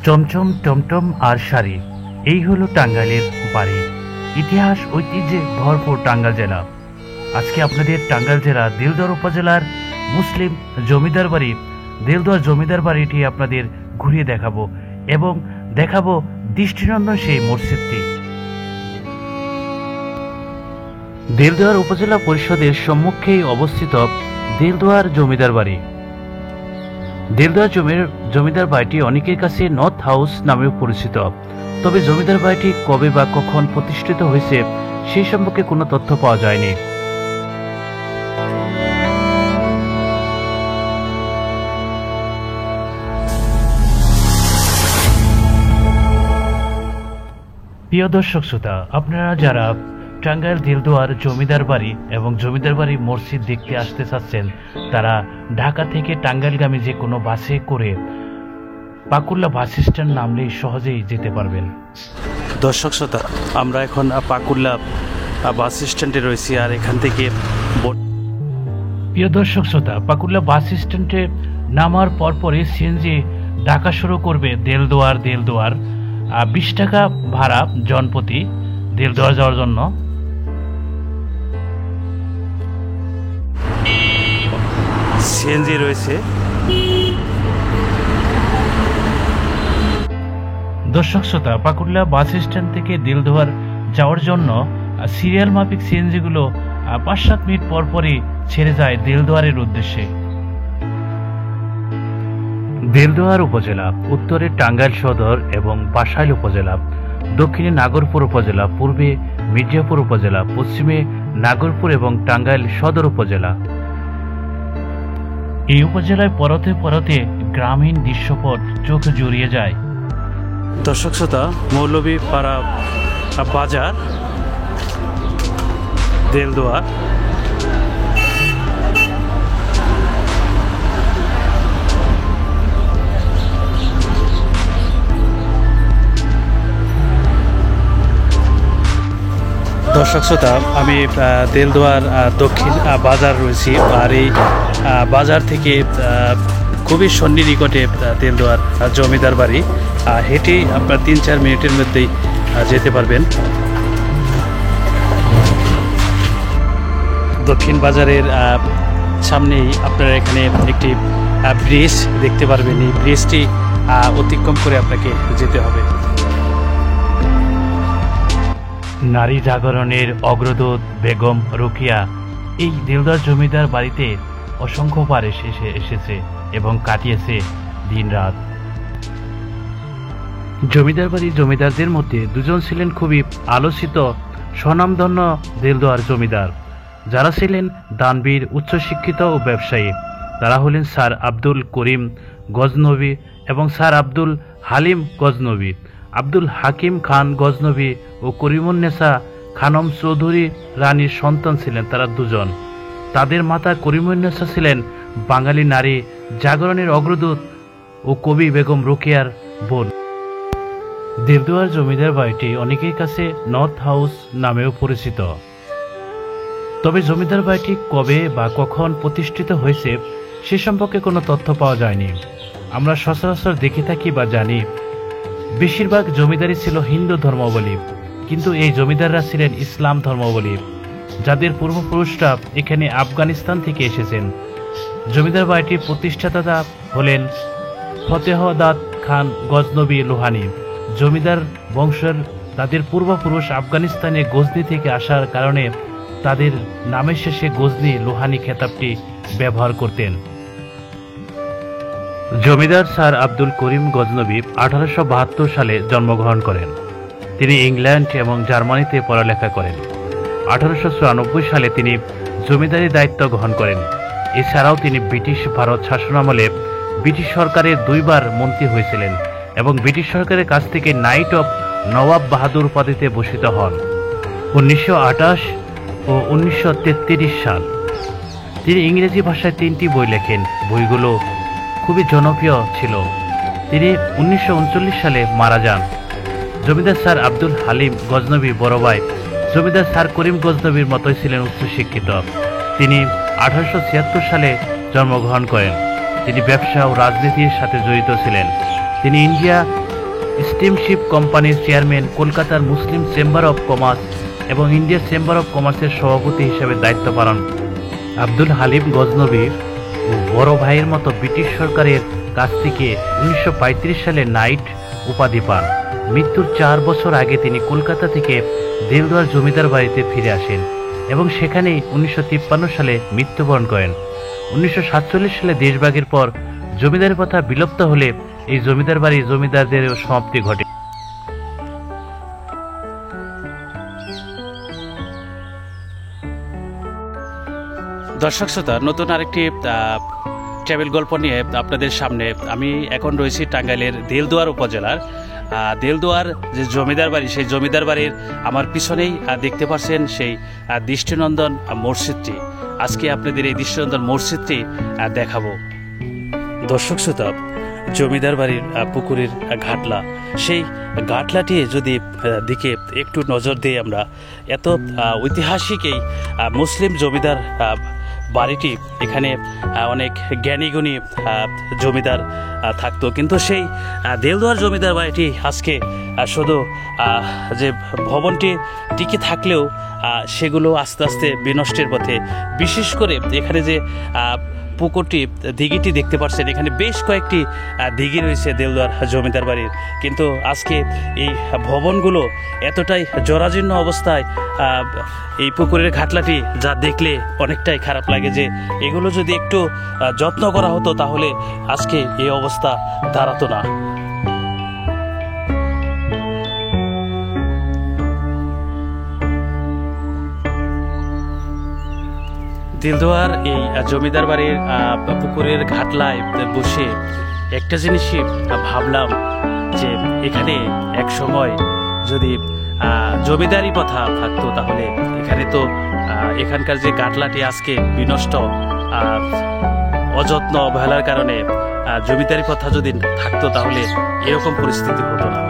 চমচম টমটম আর শাড়ি, এই হলো টাঙ্গাইলের বাড়ি। ইতিহাস ঐতিহ্যে ভরপুর টাঙ্গাইল জেলা। আজকে আপনাদের টাঙ্গাইল জেলা দেলদুয়ার উপজেলার মুসলিম জমিদার বাড়ি, দেলদুয়ার জমিদার বাড়িটি আপনাদের ঘুরিয়ে দেখাবো এবং দেখাবো দৃষ্টিনন্দন সেই মসজিদটি। দেলদুয়ার উপজেলা পরিষদের সম্মুখেই অবস্থিত দেলদুয়ার জমিদার বাড়ি। দেলদুয়ার জমিদার বাড়িটি অনেকের কাছে নর্থ হাউস নামেও পরিচিত। তবে জমিদার বাড়িটি কবে বা কখন প্রতিষ্ঠিত হয়েছে সেই সম্পর্কে কোনো তথ্য পাওয়া যায়নি। প্রিয় দর্শক শ্রোতা, আপনারা যারা টাঙ্গাইল দেলদুয়ার জমিদার বাড়ি এবং জমিদার বাড়ি মসজিদ দেখতে আসতে চাচ্ছেন, তারা ঢাকা থেকে টাঙ্গাইলগামী যে কোনো বাসে করে পাকুল্লা বাস স্ট্যান্ড নামলেই সহজেই যেতে পারবেন। দর্শক শ্রোতা, আমরা এখন পাকুল্লা বাস স্ট্যান্ডে রয়েছি। আর এখান থেকে প্রিয় দর্শক শ্রোতা, পাকুল্লা বাস স্ট্যান্ডে নামার পরপরই সিএনজি ঢাকা শুরু করবে দেলদুয়ার 20 টাকা ভাড়া জনপ্রতি দেলদুয়ার যাওয়ার জন্য। সিএনজি রয়েছে। দর্শক শ্রোতা, পাকুল্লা বাস স্ট্যান্ড থেকে দেলদুয়ার যাওয়ার জন্য সিরিয়াল মাফিক সিএনজি গুলো 5-7 মিনিট পর পরই ছেড়ে যায় দেলদুয়ারের উদ্দেশ্যে। দেলদুয়ার উপজেলা উত্তরে টাঙ্গাইল সদর এবং বাসাইল উপজেলা, দক্ষিণে নাগরপুর উপজেলা, পূর্বে মির্জাপুর উপজেলা, পশ্চিমে নাগরপুর এবং টাঙ্গাইল সদর উপজেলা। এই উপজেলায় পরতে পরতে গ্রামীণ দৃশ্যপট চোখ জুড়িয়ে যায়। দর্শক শ্রোতা, মৌলভীপাড়া বাজার দেলদুয়ার। দর্শক শ্রোতা, আমি দেলদুয়ার দক্ষিণ বাজার রয়েছি। আর এই বাজার থেকে খুবই সন্নিকটে দেলদুয়ার জমিদার বাড়ি। হেঁটে আপনার 3-4 মিনিটের মধ্যেই যেতে পারবেন। দক্ষিণ বাজারের সামনেই আপনারা এখানে একটি ব্রিজ দেখতে পারবেন। এই ব্রিজটি অতিক্রম করে আপনাকে যেতে হবে। নারী জাগরণের অগ্রদূত বেগম রোকেয়া এই দেলদুয়ার জমিদার বাড়িতে অসংখ্যবার এসেছে এবং কাটিয়েছে দিন রাত। জমিদার বাড়ির জমিদারদের মধ্যে দুজন ছিলেন খুবই আলোচিত স্বনামধন্য দেলদুয়ার জমিদার, যারা ছিলেন দানবীর, উচ্চশিক্ষিত ও ব্যবসায়ী। তারা হলেন স্যার আব্দুল করিম গজনবী এবং স্যার আব্দুল হালিম গজনবী। আব্দুল হাকিম খান গজনবী ও করিমুন্নেসা খানম চৌধুরী রানীর সন্তান ছিলেন তারা দুজন। তাদের মাতা করিমুন্নেসা ছিলেন বাঙালি নারী জাগরণের অগ্রদূত ও কবি বেগম রোকেয়ার বোন। দেলদুয়ার জমিদার বাড়িটি অনেকের কাছে নর্থ হাউস নামেও পরিচিত। তবে জমিদার বাড়িটি কবে বা কখন প্রতিষ্ঠিত হয়েছে সে সম্পর্কে কোনো তথ্য পাওয়া যায়নি। আমরা সচরাচর দেখে থাকি বা জানি বেশিরভাগ জমিদারই ছিল হিন্দু ধর্মাবলম্বী, কিন্তু এই জমিদাররা ছিলেন ইসলাম ধর্মাবলম্বী, যাদের পূর্বপুরুষরা এখানে আফগানিস্তান থেকে এসেছেন। জমিদার বাড়িটির প্রতিষ্ঠাতা হলেন ফতেহদাদ খান গজনবী লোহানী। জমিদার বংশের তাদের পূর্বপুরুষ আফগানিস্তানে গজনি থেকে আসার কারণে তাদের নামের শেষে গজনি লোহানী খেতাবটি ব্যবহার করতেন। জমিদার স্যার আব্দুল করিম গজনবী 1872 সালে জন্মগ্রহণ করেন। তিনি ইংল্যান্ড এবং জার্মানিতে পড়ালেখা করেন। 1894 সালে তিনি জমিদারি দায়িত্ব গ্রহণ করেন। এছাড়াও তিনি ব্রিটিশ ভারত শাসনামলে ব্রিটিশ সরকারের 2 বার মন্ত্রী হয়েছিলেন এবং ব্রিটিশ সরকারের কাছ থেকে নাইট অফ নবাব বাহাদুর উপাধিতে ভূষিত হন 1928 ও 1933 সাল। তিনি ইংরেজি ভাষায় 3টি বই লেখেন। বইগুলো খুবই জনপ্রিয় ছিল। তিনি 1939 সালে মারা যান। জমিদার স্যার আব্দুল হালিম গজনবী বড় ভাই জমিদার স্যার করিম গজনবীর মতোই ছিলেন উচ্চশিক্ষিত। তিনি 1876 সালে জন্মগ্রহণ করেন। তিনি ব্যবসা ও রাজনীতির সাথে জড়িত ছিলেন। তিনি ইন্ডিয়া স্টিমশিপ কোম্পানির চেয়ারম্যান, কলকাতার মুসলিম চেম্বার অব কমার্স এবং ইন্ডিয়া চেম্বার অব কমার্সের সভাপতি হিসেবে দায়িত্ব পালন। আব্দুল হালিম গজনবী ও বড় ভাইয়ের মতো ব্রিটিশ সরকারের কাছ থেকে 1935 সালে নাইট উপাধি পান। মৃত্যুর 4 বছর আগে তিনি কলকাতা থেকে দেলদুয়ার জমিদার বাড়িতে ফিরে আসেন এবং সেখানেই 1953 সালে মৃত্যুবরণ করেন। 1947 সালে দেশভাগের পর জমিদার প্রথা বিলুপ্ত হলে এই জমিদার বাড়ির জমিদারদের সমাপ্তি ঘটে। দর্শক শ্রোতা, নতুন আরেকটি ট্রাভেল গল্প নিয়ে আপনাদের সামনে আমি এখন রয়েছি টাঙ্গাইলের দেলদুয়ার উপজেলার দেলদুয়ার যে জমিদার বাড়ি, সেই জমিদার বাড়ির আমার পিছনেই দেখতে পাচ্ছেন সেই দৃষ্টিনন্দন মসজিদটি। আজকে আপনাদের এই দৃষ্টিনন্দন মসজিদটি দেখাবো। দর্শক শ্রোতা, জমিদার বাড়ির পুকুরের ঘাটলা, সেই ঘাটলাটি যদি দিকে একটু নজর দিই আমরা, এত ঐতিহাসিক এই মুসলিম জমিদার বাড়িটি, এখানে অনেক জ্ঞানীগুণী জমিদার থাকতো, কিন্তু সেই দেলদুয়ার জমিদার বাড়িটি আজকে শুধু যে ভবনটি টিকে থাকলেও সেগুলো আস্তে আস্তে বিনষ্টের পথে। বিশেষ করে এখানে যে পুকুরটি, দিঘিটি দেখতে পাচ্ছেন, এখানে বেশ কয়েকটি দিঘি রয়েছে দেলদুয়ার জমিদার বাড়ির, কিন্তু আজকে এই ভবনগুলো এতটাই জরাজীর্ণ অবস্থায়, এই পুকুরের ঘাটলাটি যা দেখলে অনেকটাই খারাপ লাগে যে এগুলো যদি একটু যত্ন করা হতো তাহলে আজকে এই অবস্থা দাঁড়াতো না। দেলদুয়ার এই জমিদার বাড়ির পুকুরের ঘাটলায় বসে একটা জিনিসই ভাবলাম যে এখানে এক সময় যদি জমিদারি প্রথা থাকতো তাহলে এখানে তো এখানকার যে ঘাটলাটি আজকে বিনষ্ট, অযত্ন অবহেলার কারণে জমিদারি প্রথা যদি থাকতো তাহলে এরকম পরিস্থিতি হতো না।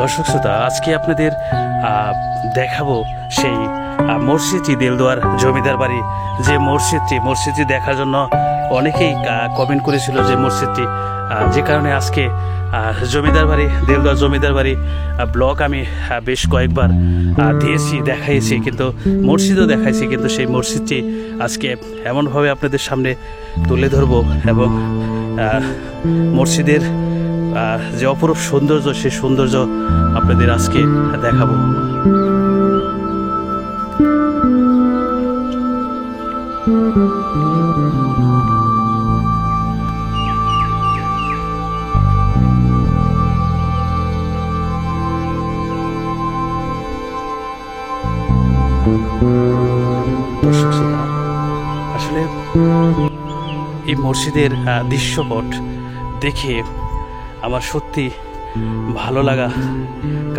দর্শক শ্রোতা, আজকে আপনাদের দেখাবো সেই মসজিদটি, দেলদুয়ার জমিদার বাড়ি যে মসজিদটি দেখার জন্য অনেকেই কমেন্ট করেছিল যে মসজিদটি, যে কারণে আজকে জমিদার বাড়ি, দেলদুয়ার জমিদার বাড়ি ব্লগ আমি বেশ কয়েকবার দিয়েছি, দেখাইছি, কিন্তু মসজিদও দেখাইছি, কিন্তু সেই মসজিদটি আজকে এমনভাবে আপনাদের সামনে তুলে ধরবো এবং মসজিদের যে অপরূপ সৌন্দর্য, সেই সৌন্দর্য আপনাদের আজকে দেখাবো। আসলে এই মসজিদের দৃশ্যপট দেখে আমার সত্যি ভালো লাগা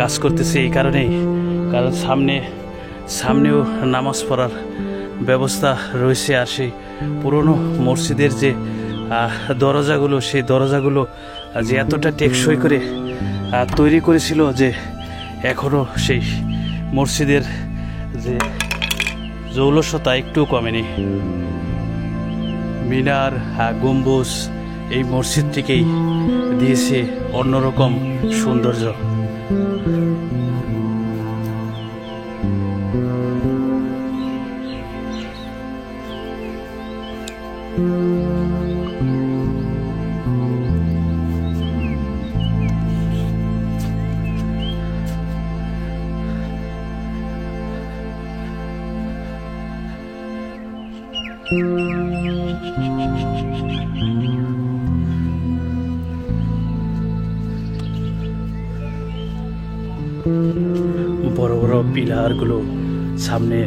কাজ করতেছে, এই কারণেই, কারণ সামনেও নামাজ পড়ার ব্যবস্থা রয়েছে। আর সেই পুরনো মসজিদের যে দরজাগুলো, সেই দরজাগুলো যে এতটা টেকসই করে তৈরি করেছিল যে এখনও সেই মসজিদের যে জৌলসতা একটু কমেনি। মিনার, গম্বুজ এই মসজিদটিকেই দিয়েছে অন্যরকম সৌন্দর্য। বড় বড় পিলারগুলো সামনে,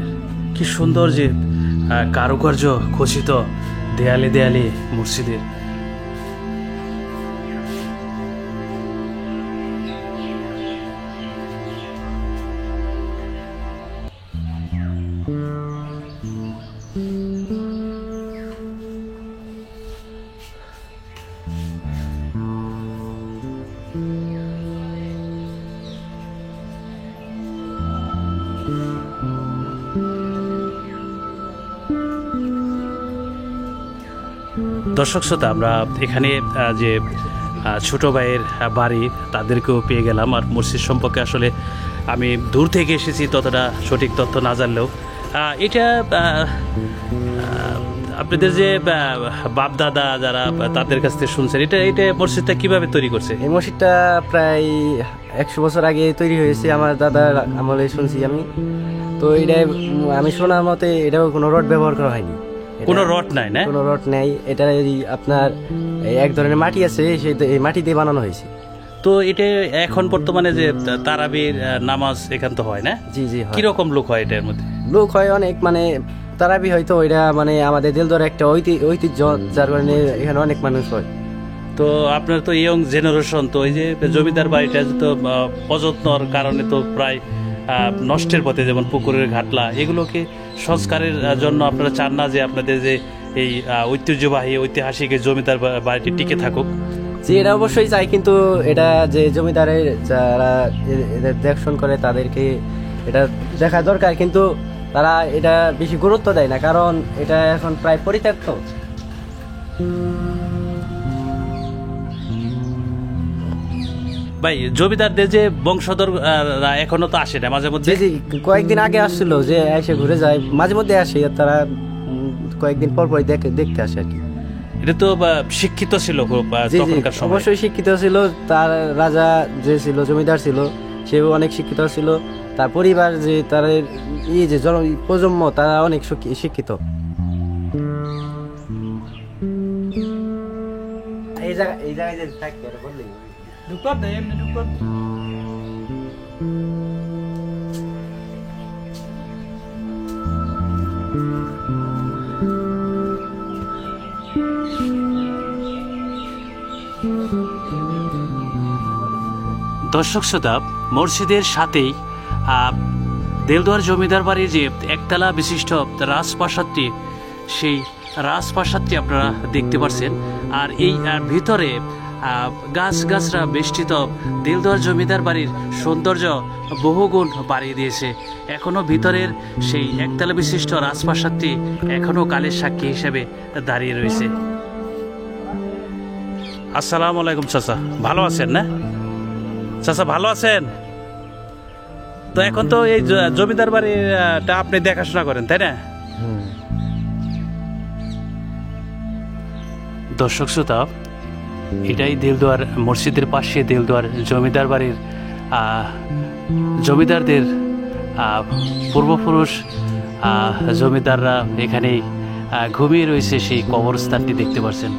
কি সুন্দর যে কারুকার্য খচিত দেয়ালে দেয়ালে মসজিদের। দর্শক শ্রোতা, আমরা এখানে যে ছোট ভাইয়ের বাড়ি তাদেরকেও পেয়ে গেলাম। আর মসজিদ সম্পর্কে আসলে আমি দূর থেকে এসেছি, ততটা সঠিক তথ্য না জানলেও এটা আপনাদের যে বাপ দাদা যারা তাদের কাছ থেকে শুনছেন, এটা মসজিদটা কিভাবে তৈরি করছে? এই মসজিদটা প্রায় 100 বছর আগে তৈরি হয়েছে, আমার দাদার আমলে শুনছি আমি। তো এটা আমি শোনার মতে এটাও কোনো রড ব্যবহার করা হয়নি, কোনো রড নাই না? কোনো রড নেই। এটা আপনার এক ধরনের মাটি আছে, সেই এই মাটি দিয়ে বানানো হয়েছে। তো এটা এখন বর্তমানে যে তারাবির নামাজ এখান তো হয় না? জি জি হয়। কিরকম লোক হয় এটার মধ্যে? লোক হয় অনেক, মানে তারাবি হয়তো এটা মানে আমাদের দিলদর একটা ঐতিহ্য, যার কারণে এখানে অনেক মানুষ হয়। তো আপনার তো ইয়ং জেনারেশন, তো এই যে জমিদার বাড়িটা তো অযত্নর কারণে তো প্রায় নষ্টের পথে, যেমন পুকুরের ঘাটলা, এগুলোকে সংস্কারের জন্য আপনারা চান না যে আপনাদের যে এই ঐতিহ্যবাহী ঐতিহাসিক এই জমিদার বাড়িটি টিকে থাকুক? যে এটা অবশ্যই চাই, কিন্তু এটা যে জমিদারের যারা এদের দেখশন করে তাদেরকে এটা দেখা দরকার, কিন্তু তারা এটা বেশি গুরুত্ব দেয় না, কারণ এটা এখন প্রায় পরিত্যক্ত। ভাই, জমিদারদের যে বংশধর এখনো তো আসে না মাঝে মধ্যে? জি জি, কয়েকদিন আগে আসছিল, যে এসে ঘুরে যায়, মাঝে মধ্যে আসে, তারা কয়েকদিন পর পর দেখতে আসে আর কি। এটা তো শিক্ষিত ছিল খুব জি জি, তখনকার সময়। অবশ্যই শিক্ষিত ছিল। তার রাজা যে ছিল, জমিদার ছিল, সেও অনেক শিক্ষিত ছিল। তার পরিবার যে তার এই যে প্রজন্ম, তারা অনেক শিক্ষিত। এই জায়গায় যে থাকতে বললেই দর্শক শ্রোতা, মসজিদের সাথেই দেলদুয়ার জমিদার বাড়ির যে একতলা বিশিষ্ট রাজপ্রাসাদটি, সেই রাজপ্রাসাদটি আপনারা দেখতে পাচ্ছেন। আর এই ভিতরে গাছগাছরা বেষ্টিত দেলদুয়ার জমিদার বাড়ির সৌন্দর্য বহুগুণ বাড়িয়ে দিয়েছে। এখনো ভিতরের সেই একতলা বিশিষ্ট রাজপ্রাসাদটি এখনো কালের সাক্ষী হিসেবে দাঁড়িয়ে রয়েছে। আসসালামু আলাইকুম চাচা, ভালো আছেন না? চাচা ভালো আছেন তো? এখন তো এই জমিদার বাড়িটা আপনি দেখাশোনা করেন, তাই না? দর্শক শ্রোতা, এটাই দেলদুয়ার মসজিদের পাশে দেলদুয়ার জমিদার বাড়ির জমিদারদের পূর্বপুরুষ জমিদাররা এখানেই ঘুমিয়ে রয়েছে, সেই কবরস্থানটি দেখতে পাচ্ছেন।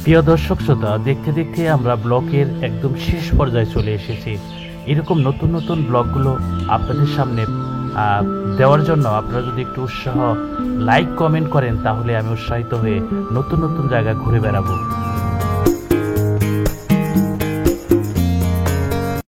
প্রিয় দর্শক শ্রোতা, দেখতে দেখতে আমরা ব্লগের একদম শেষ পর্যায়ে চলে এসেছি। এরকম নতুন নতুন ব্লগগুলো আপনাদের সামনে দেওয়ার জন্য আপনারা যদি একটু উৎসাহ, লাইক, কমেন্ট করেন, তাহলে আমি উৎসাহিত হয়ে নতুন নতুন জায়গা ঘুরে বেড়াবো।